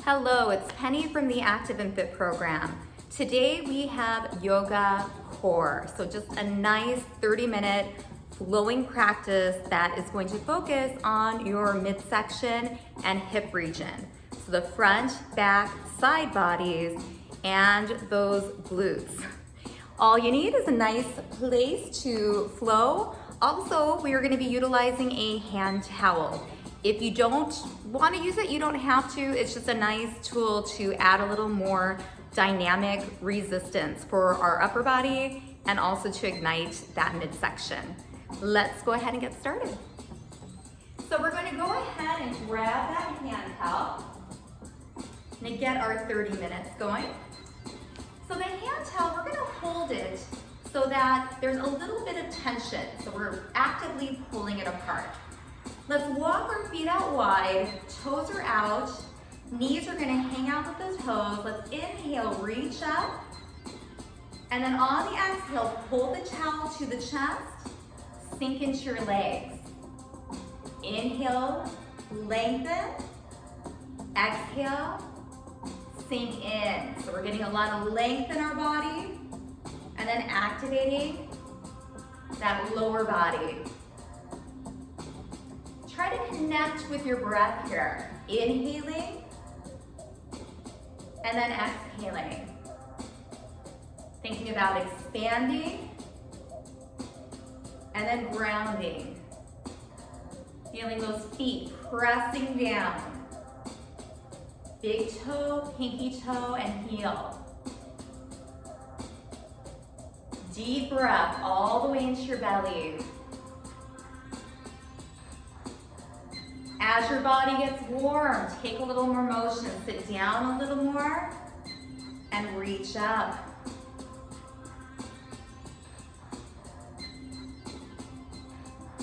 Hello, it's Penny from the Active&Fit program. Today we have yoga core. So just a nice 30-minute flowing practice that is going to focus on your midsection and hip region. So the front, back, side bodies, and those glutes. All you need is a nice place to flow. Also, we are going to be utilizing a hand towel. If you don't want to use it, you don't have to. It's just a nice tool to add a little more dynamic resistance for our upper body and also to ignite that midsection. Let's go ahead and get started. So we're going to go ahead and grab that hand towel and get our 30 minutes going. So the hand towel, we're going to hold it so that there's a little bit of tension. So we're actively pulling it apart. Let's walk our feet out wide, toes are out, knees are gonna hang out with those toes. Let's inhale, reach up, and then on the exhale, pull the towel to the chest, sink into your legs. Inhale, lengthen, exhale, sink in. So we're getting a lot of length in our body, and then activating that lower body. Try to connect with your breath here. Inhaling, and then exhaling. Thinking about expanding, and then grounding. Feeling those feet pressing down. Big toe, pinky toe, and heel. Deep breath all the way into your belly. As your body gets warm, take a little more motion. Sit down a little more and reach up.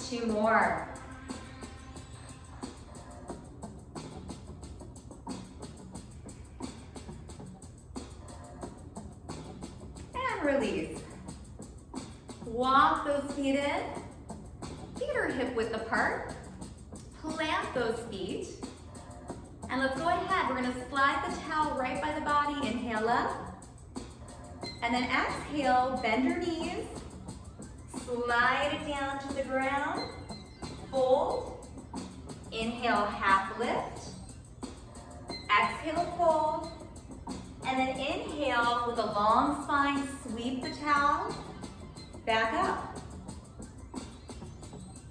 Two more. And release. Walk those feet in. Feet are hip width apart. Plant those feet, and let's go ahead. We're gonna slide the towel right by the body. Inhale up, and then exhale, bend your knees, slide it down to the ground, fold, inhale, half lift, exhale, fold, and then inhale with a long spine, sweep the towel, back up.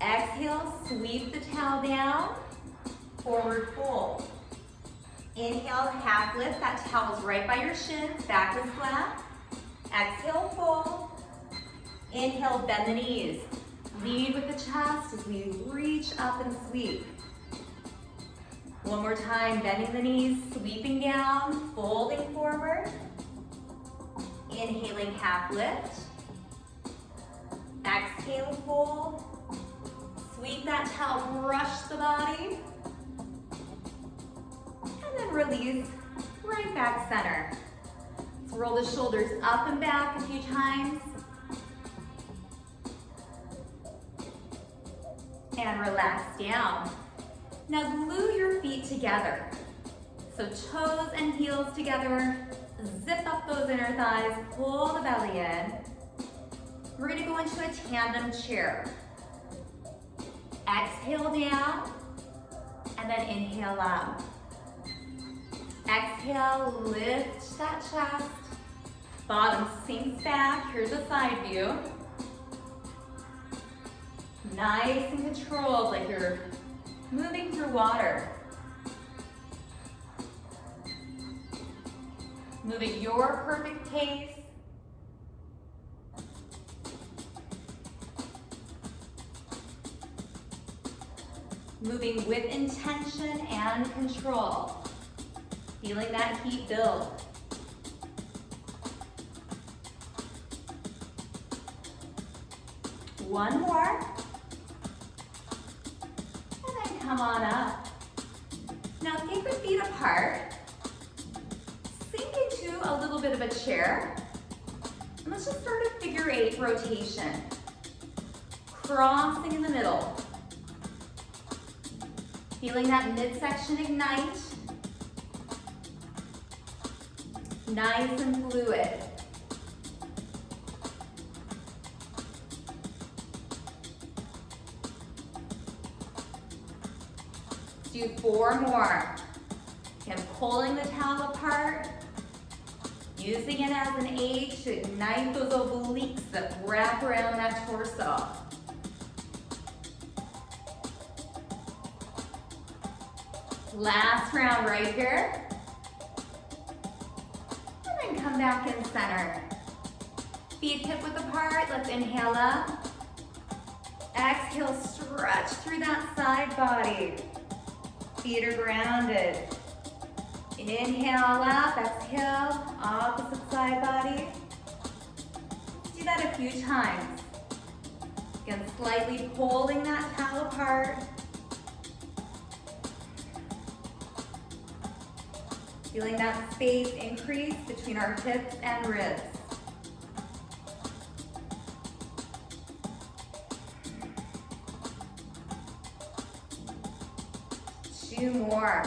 Exhale, sweep the towel down, forward fold. Inhale, half lift, that towel's right by your shins, back is flat. Exhale, fold. Inhale, bend the knees. Lead with the chest as we reach up and sweep. One more time, bending the knees, sweeping down, folding forward. Inhaling, half lift. Exhale, fold. Sweep that towel, brush the body, and then release right back center. Let's roll the shoulders up and back a few times, and relax down. Now glue your feet together. So toes and heels together, zip up those inner thighs, pull the belly in. We're gonna go into a tandem chair. Exhale down, and then inhale up. Exhale, lift that chest. Bottom sinks back. Here's a side view. Nice and controlled, like you're moving through water. Move at your perfect pace. Moving with intention and control. Feeling that heat build. One more. And then come on up. Now take your feet apart. Sink into a little bit of a chair. And let's just start a figure 8 rotation. Crossing in the middle. Feeling that midsection ignite. Nice and fluid. Let's do 4 more. Again, pulling the towel apart, using it as an aid to ignite those obliques that wrap around that torso. Last round right here. And then come back in center. Feet hip width apart. Let's inhale up. Exhale, stretch through that side body. Feet are grounded. Inhale up, exhale, opposite side body. Let's do that a few times. Again, slightly pulling that towel apart. Feeling that space increase between our hips and ribs. Two more.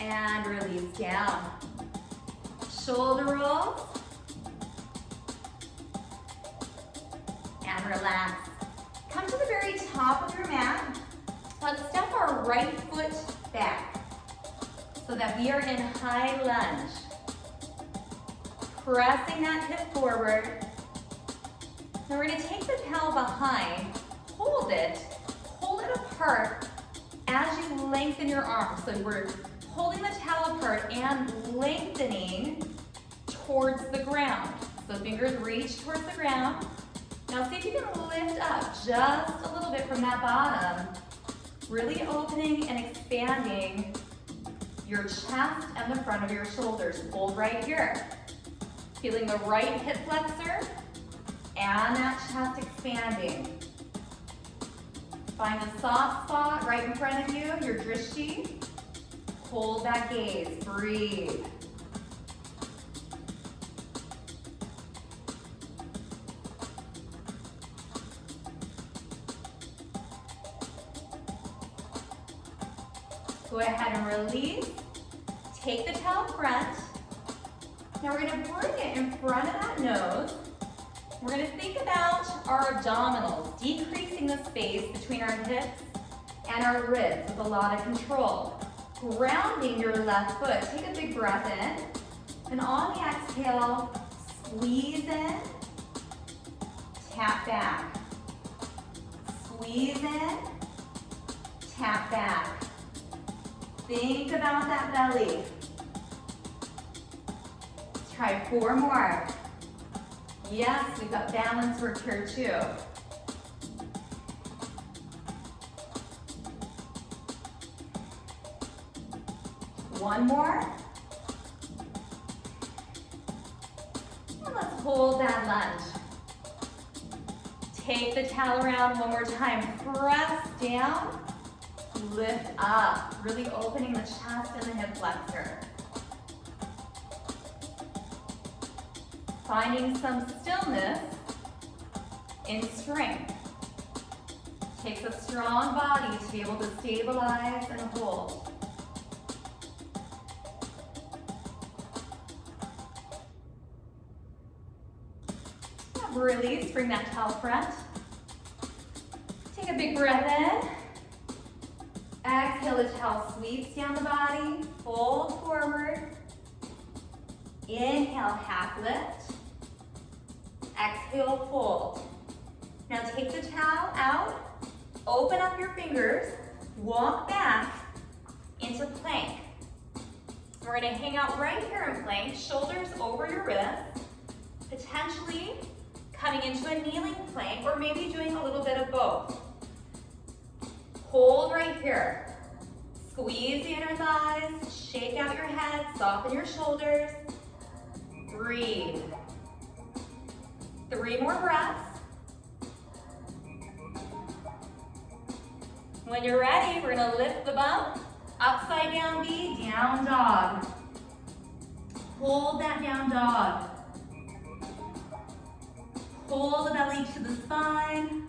And release down. Shoulder rolls. And relax. Come to the very top of your mat. Let's step our right foot back so that we are in high lunge. Pressing that hip forward. Now we're going to take the towel behind, hold it, pull it apart as you lengthen your arms. So we're holding the towel apart and lengthening towards the ground. So fingers reach towards the ground. Now see if you can lift up just a little bit from that bottom, really opening and expanding your chest and the front of your shoulders. Hold right here. Feeling the right hip flexor and that chest expanding. Find a soft spot right in front of you, your drishti. Hold that gaze, breathe. Go ahead and release. Take the towel front. Now we're going to bring it in front of that nose. We're going to think about our abdominals, decreasing the space between our hips and our ribs with a lot of control. Grounding your left foot. Take a big breath in. And on the exhale, squeeze in, tap back. Squeeze in, tap back. Think about that belly. Let's try 4 more. Yes, we've got balance work here too. One more. And let's hold that lunge. Take the towel around one more time. Press down. Lift up, really opening the chest and the hip flexor. Finding some stillness in strength. Takes a strong body to be able to stabilize and hold. Release, bring that towel front. Take a big breath in. Exhale, the towel sweeps down the body. Fold forward. Inhale, half lift. Exhale, fold. Now take the towel out. Open up your fingers. Walk back into plank. We're going to hang out right here in plank. Shoulders over your wrists. Potentially coming into a kneeling plank, or maybe doing a little bit of both. Hold right here. Squeeze the inner thighs, shake out your head, soften your shoulders. Breathe. 3 more breaths. When you're ready, we're gonna lift the bum, upside down V, down dog. Hold that down dog. Pull the belly to the spine.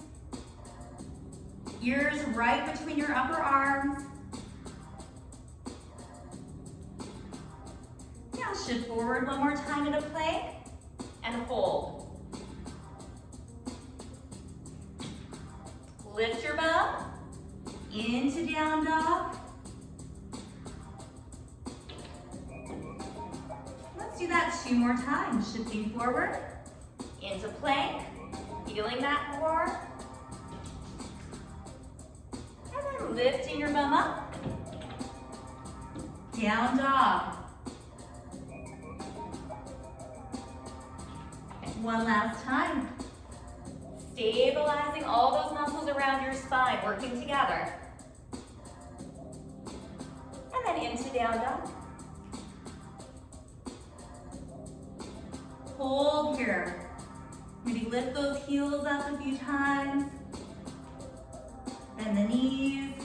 ears right between your upper arms. Now shift forward one more time in a plank and hold. Lift your bum into down dog. Let's do that 2 more times. Shifting forward into plank, feeling that core. And then lifting your bum up. Down dog. One last time. Stabilizing all those muscles around your spine, working together. And then into down dog. Hold here. Maybe lift those heels up a few times. Bend the knees.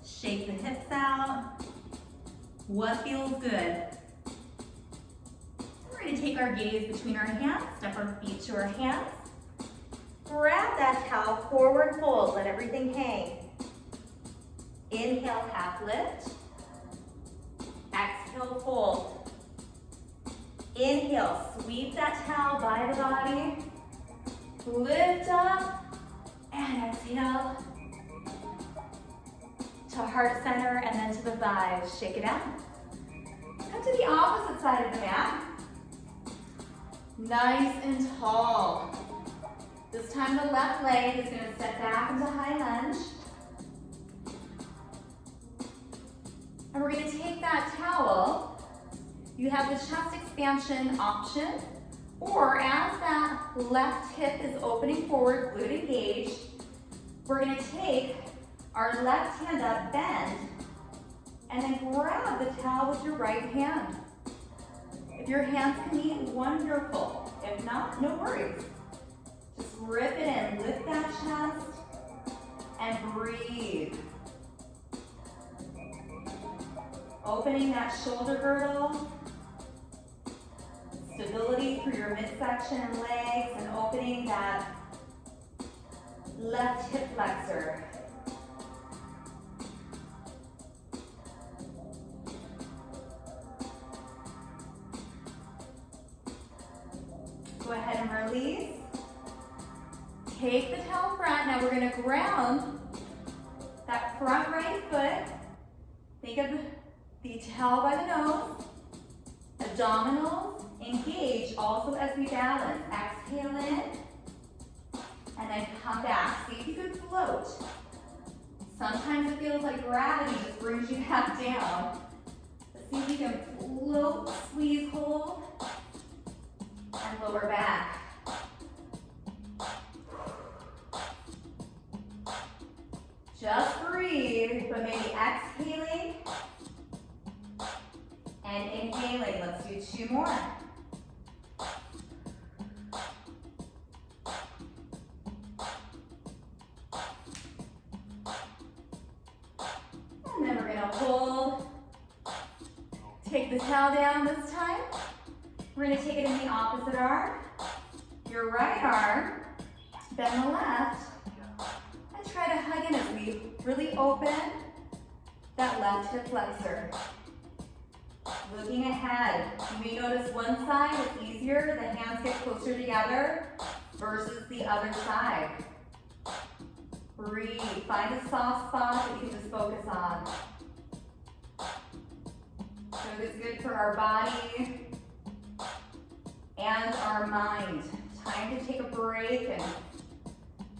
Shake the hips out. What feels good? We're going to take our gaze between our hands, step our feet to our hands. Grab that towel, forward fold, let everything hang. Inhale, half lift. Exhale, fold. Inhale, sweep that towel by the body. Lift up and exhale to heart center and then to the thighs. Shake it out. Come to the opposite side of the mat. Nice and tall. This time the left leg is going to step back into high lunge. And we're going to take that towel. You have the chest expansion option, or as that left hip is opening forward, glute engaged, we're going to take our left hand up, bend, and then grab the towel with your right hand. If your hands can meet, wonderful. If not, no worries. Just rip it in, lift that chest, and breathe. Opening that shoulder girdle, stability through your midsection and legs, and opening that left hip flexor. Go ahead and release. Take the towel front. Now we're going to ground that front right foot. Think of the towel by the nose. Abdominals engage also as we balance. Exhale in and then come back. See if you can float. Sometimes it feels like gravity just brings you back down. But see if you can float, squeeze, hold, and lower back. Just breathe, but maybe exhaling and inhaling. Let's do 2 more. And then we're going to hold. Take the towel down this time. We're going to take it in the opposite arm. Your right arm, bend the left, and try to hug in as we really open that left hip flexor. Looking ahead, you may notice one side is easier, the hands get closer together versus the other side. Breathe, find a soft spot that you can just focus on. Yoga is good for our body and our mind. Time to take a break and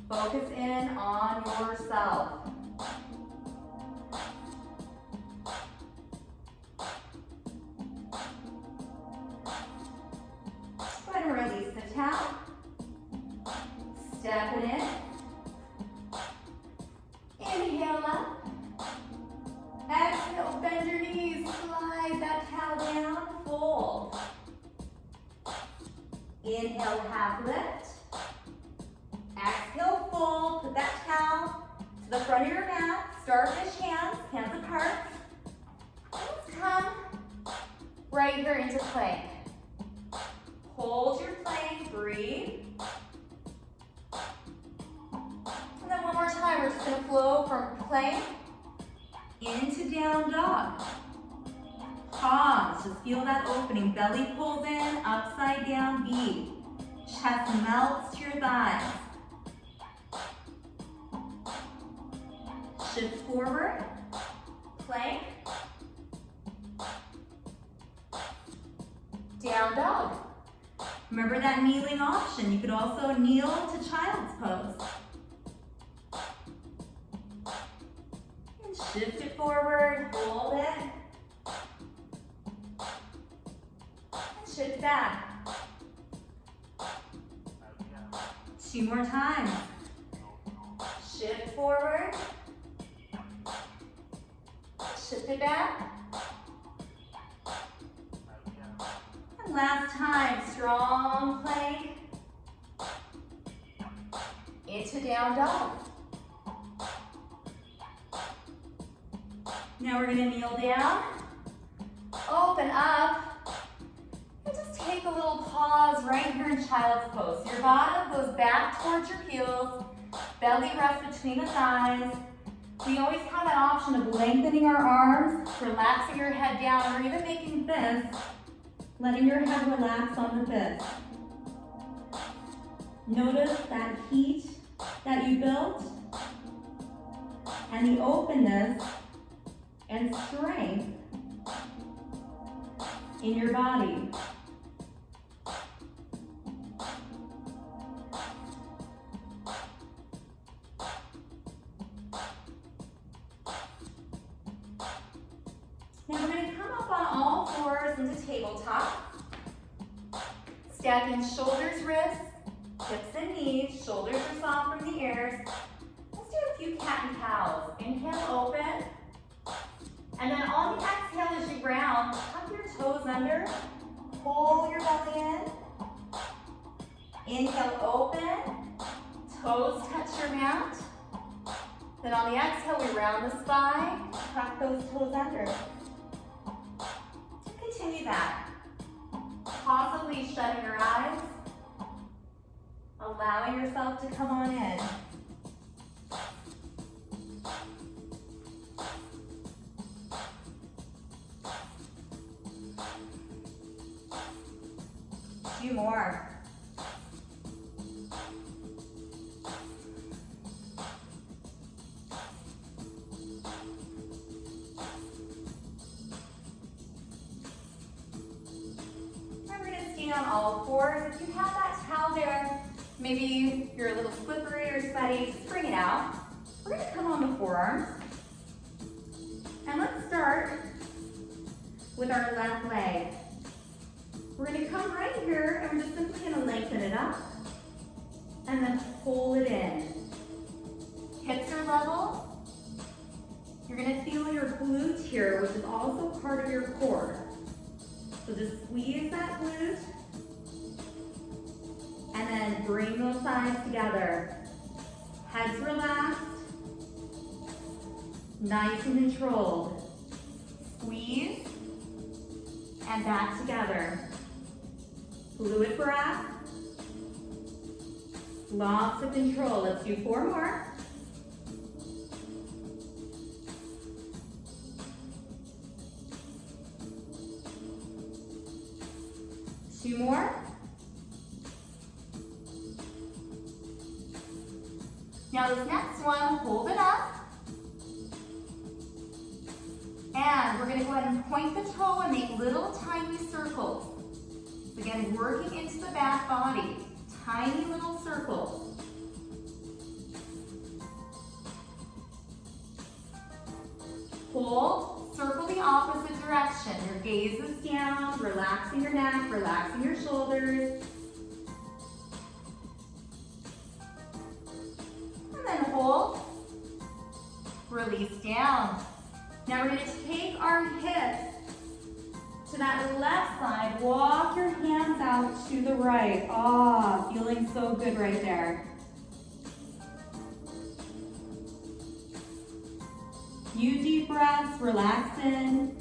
focus in on yourself. Go ahead and release the towel. Step it in. Inhale up. Exhale, bend your knees, slide that towel down, fold. Inhale, half lift. Exhale, fold. Put that towel to the front of your mat. Starfish hands, hands apart. Let's come right here into plank. Hold your plank, breathe. And then one more time, we're just going plank, into down dog. Pause, just feel that opening. Belly pulls in, upside down V. Chest melts to your thighs. Shift forward, plank, down dog. Remember that kneeling option. You could also kneel to child's pose. And shift it forward, hold it. And shift back. 2 more times. Shift forward. Shift it back. And last time, strong plank. Into down dog. Now we're gonna kneel down, open up, and just take a little pause right here in child's pose. Your bottom goes back towards your heels, belly rests between the thighs. We always have that option of lengthening our arms, relaxing your head down, or even making fists, letting your head relax on the fist. Notice that heat that you built and the openness and strength in your body. Now we're going to come up on all fours into tabletop. Stacking shoulders, wrists, hips and knees. Shoulders are soft from the ears. Let's do a few cat and cows. Inhale, open. And then on the exhale as you round, tuck your toes under. Pull your belly in. Inhale, open. Toes touch your mat. Then on the exhale, we round the spine. Tuck those toes under. Continue that. Possibly shutting your eyes. Allowing yourself to come on in. A few more. On all fours. If you have that towel there, maybe you're a little slippery or sweaty, just bring it out. We're going to come on the forearms. And let's start with our left leg. We're going to come right here and we're just simply going to lengthen it up and then pull it in. Hips are level. You're going to feel your glute here, which is also part of your core. So just squeeze that glute and then bring those thighs together. Heads relaxed, nice and controlled. Squeeze and back together. Fluid breath, lots of control. Let's do 4 more. Two more. Now this next one, hold it up. And we're going to go ahead and point the toe and make little tiny circles. Again, working into the back body. Tiny little circles. Hold, circle the opposite direction. Your gaze is down, relaxing your neck, relaxing your shoulders. And then hold, release down. Now we're going to take our hips to that left side. Walk your hands out to the right. Ah, feeling so good right there. Few deep breaths, relax in.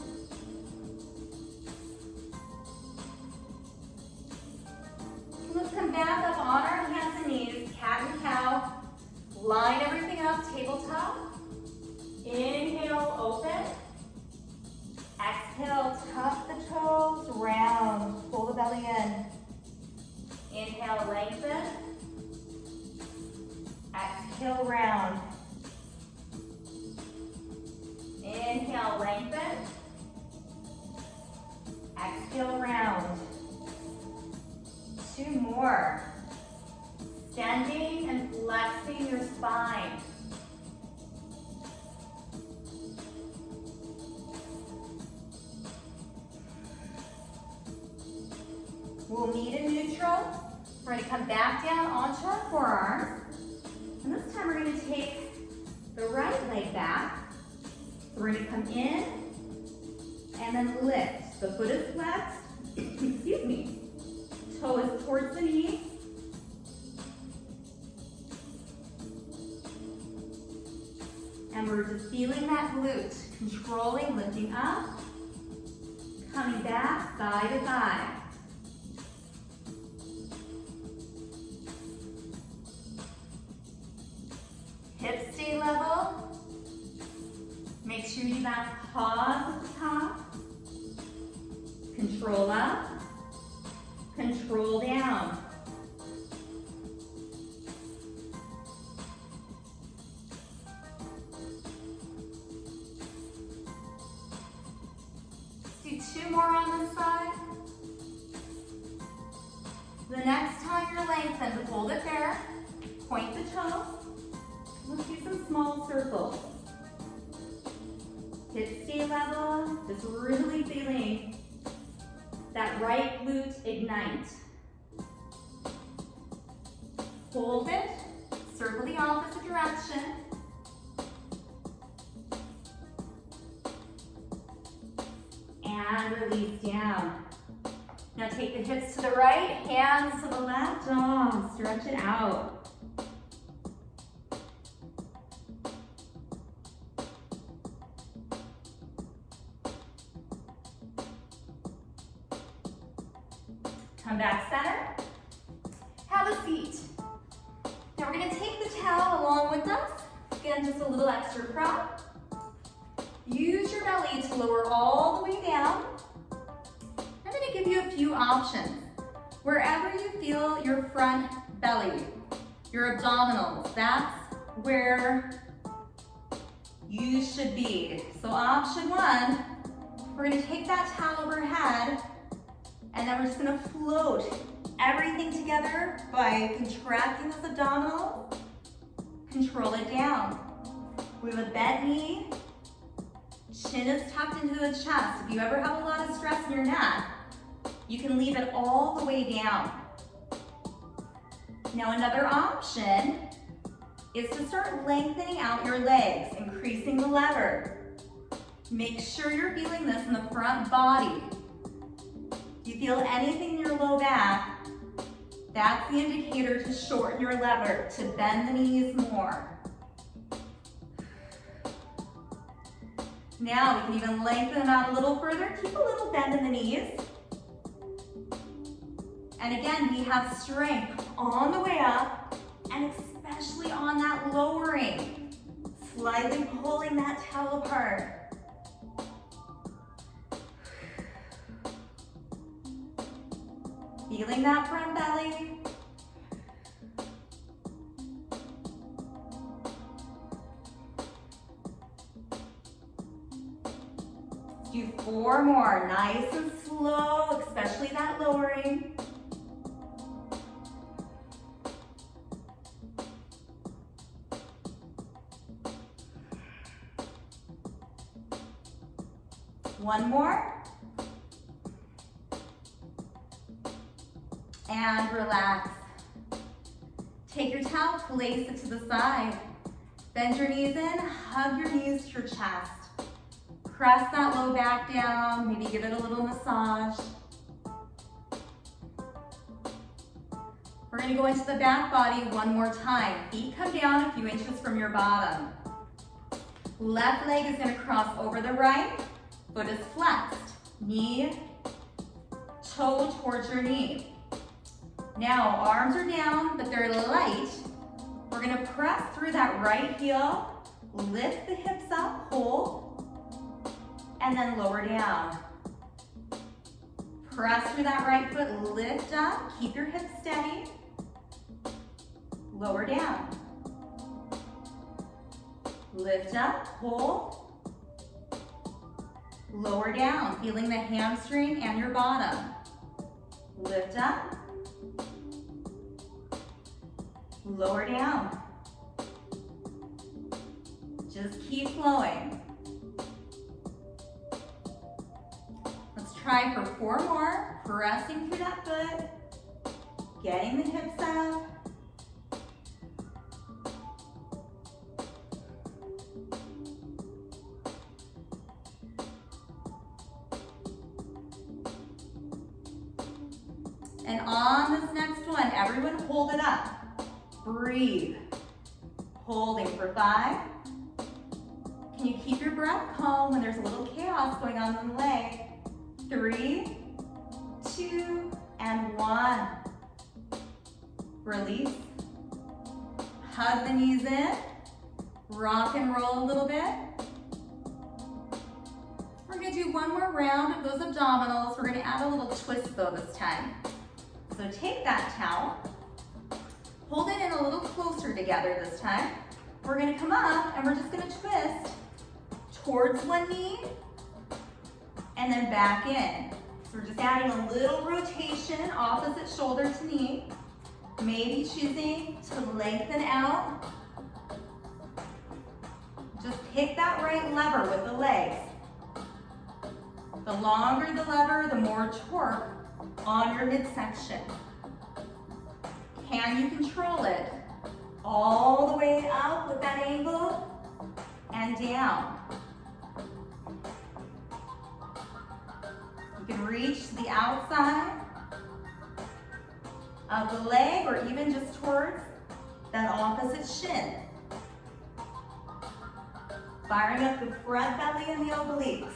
Let's come back up on our hands and knees, cat and cow. Line everything up, tabletop. lengthen. Exhale, round. Inhale, lengthen. Exhale, round. 2 more. Extending and flexing your spine. We'll meet in neutral. We're going to come back down onto our forearms. And this time we're going to take the right leg back. So we're going to come in and then lift. The foot is flexed. Excuse me. Toe is towards the knee. And we're just feeling that glute, controlling, lifting up, coming back, thigh to thigh. Hips stay level. Make sure you back pause at the top. Control up, control down. Let's do 2 more on this side. The next time you're lengthened, hold it there. Point the toes. Let's do some small circles. Hips stay level, just really feeling that right glute ignite. Hold it, circle the opposite direction. And release down. Now take the hips to the right, hands to the left. Oh, stretch it out. Come back center. Have a seat. Now we're going to take the towel along with us. Again, just a little extra prop. Use your belly to lower all the way down. I'm going to give you a few options. Wherever you feel your front belly, your abdominals, that's where you should be. So option 1, we're going to take that towel overhead, and then we're just going to float everything together by contracting this abdominal. Control it down. We have a bent knee. Chin is tucked into the chest. If you ever have a lot of stress in your neck, you can leave it all the way down. Now another option is to start lengthening out your legs, increasing the lever. Make sure you're feeling this in the front body. If you feel anything in your low back, that's the indicator to shorten your lever, to bend the knees more. Now we can even lengthen them out a little further. Keep a little bend in the knees. And again, we have strength on the way up, and especially on that lowering. Slightly pulling that towel apart. Feeling that front belly. Do 4 more, nice and slow, especially that lowering. One more. And relax. Take your towel, place it to the side. Bend your knees in, hug your knees to your chest. Press that low back down, maybe give it a little massage. We're gonna go into the back body one more time. Feet come down a few inches from your bottom. Left leg is gonna cross over the right, foot is flexed. Knee, toe towards your knee. Now, arms are down, but they're light. We're gonna press through that right heel, lift the hips up, hold, and then lower down. Press through that right foot, lift up, keep your hips steady. lower down. Lift up, hold. Lower down, feeling the hamstring and your bottom. Lift up. Lower down. Just keep flowing. Let's try for 4 more, pressing through that foot, getting the hips up. And on this next one, everyone hold it up. Breathe. Holding for 5. Can you keep your breath calm when there's a little chaos going on in the leg? 3, 2, and 1. Release. Hug the knees in. Rock and roll a little bit. We're gonna do one more round of those abdominals. We're gonna add a little twist though this time. So take that towel, hold it in a little closer together this time. We're gonna come up and we're just gonna twist towards one knee and then back in. So we're just adding a little rotation, opposite shoulder to knee. Maybe choosing to lengthen out. Just pick that right lever with the legs. The longer the lever, the more torque on your midsection. Can you control it? All the way up with that angle and down. You can reach to the outside of the leg or even just towards that opposite shin. Firing up the front belly and the obliques.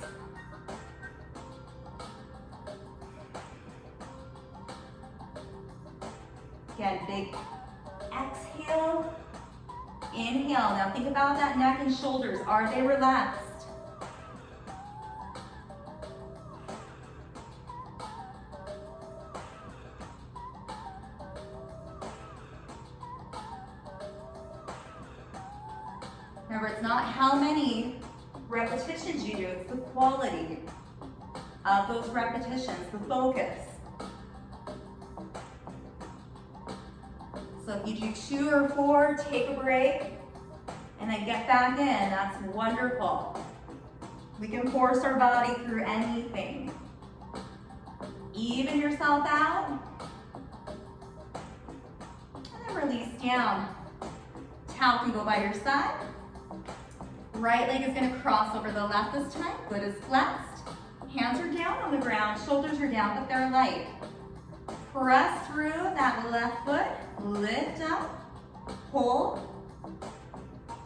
Again, big exhale, inhale. Now think about that neck and shoulders. Are they relaxed? Remember, it's not how many repetitions you do, it's the quality of those repetitions, the focus. So if you do 2 or 4, take a break and then get back in. That's wonderful. We can force our body through anything. Even yourself out. And then release down. Towel can go by your side. Right leg is going to cross over the left this time. Foot is flexed. Hands are down on the ground. Shoulders are down, but they're light. Press through that left foot. Lift up. Hold.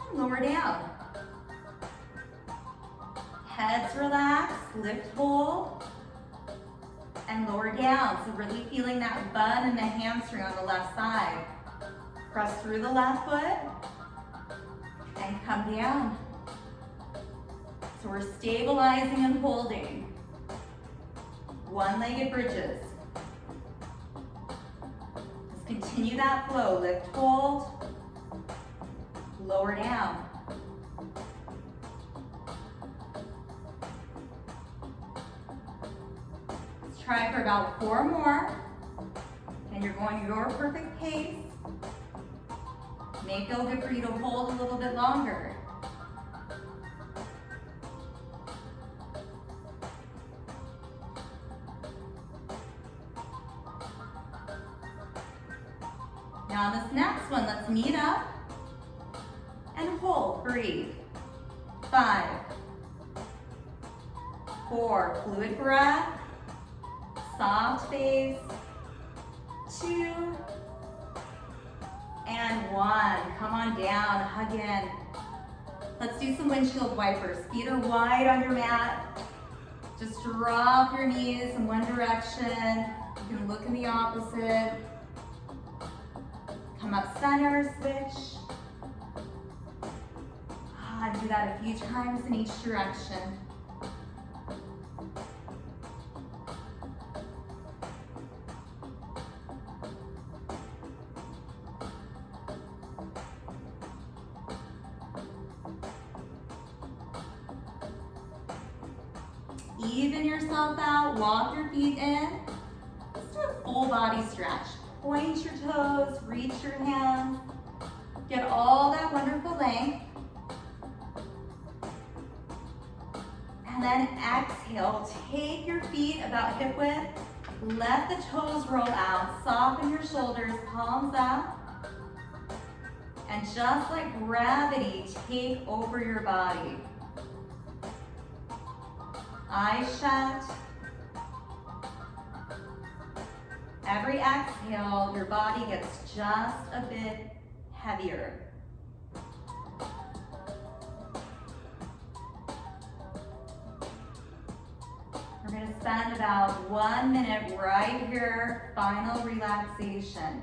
And lower down. Heads relaxed. Lift, hold. And lower down. So really feeling that bun and the hamstring on the left side. Press through the left foot. And come down. So we're stabilizing and holding. One-legged bridges. Just continue that flow. Lift, hold, lower down. Let's try for about 4 more. And you're going your perfect pace. May feel good for you to hold a little bit longer. Now this next one, let's meet up and hold, breathe. 5, 4, fluid breath, soft face, 2, and 1. Come on down, hug in. Let's do some windshield wipers. Feet are wide on your mat. Just drop your knees in one direction. You can look in the opposite. Come up center, switch. Do that a few times in each direction. even yourself out, walk your feet in. Let's do a full body stretch. Point your toes, reach your hands, get all that wonderful length. And then exhale, take your feet about hip width, let the toes roll out, soften your shoulders, palms up. And just like gravity, take over your body. Eyes shut. Every exhale, your body gets just a bit heavier. We're going to spend about 1 minute right here, final relaxation.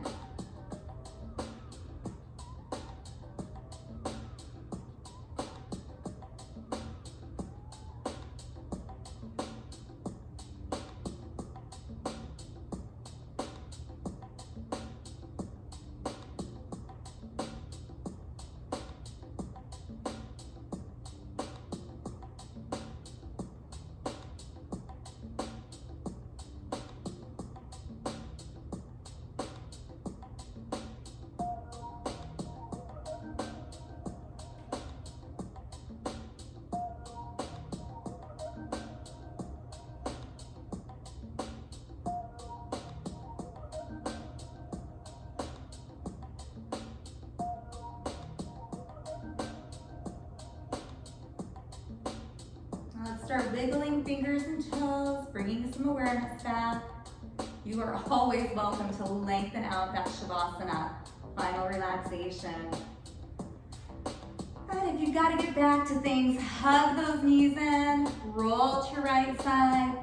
Let's start wiggling fingers and toes, bringing some awareness back. You are always welcome to lengthen out that Shavasana, final relaxation. And if you've got to get back to things, hug those knees in, roll to your right side,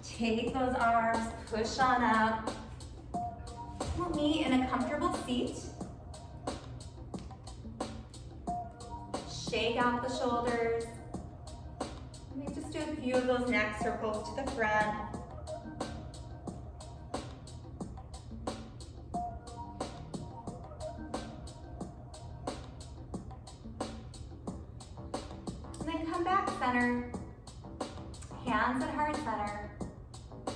take those arms, push on up. Put me in a comfortable seat. Shake out the shoulders. Let me just do a few of those neck circles to the front. And then come back center, hands at heart center.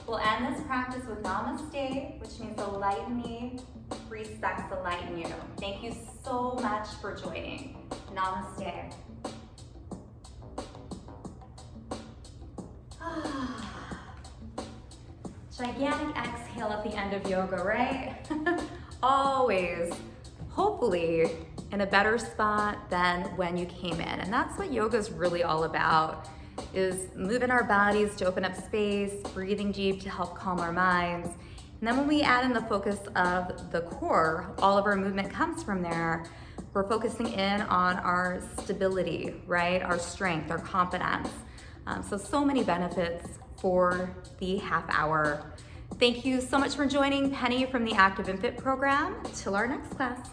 We'll end this practice with Namaste, which means the light in me respects the light in you. Thank you so much for joining. Namaste. Gigantic exhale at the end of yoga, right? Always, hopefully, in a better spot than when you came in. And that's what yoga is really all about, is moving our bodies to open up space, breathing deep to help calm our minds. And then when we add in the focus of the core, all of our movement comes from there. We're focusing in on our stability, right? Our strength, our confidence. So many benefits for the half hour. Thank you so much for joining Penny from the Active&Fit program. Till our next class.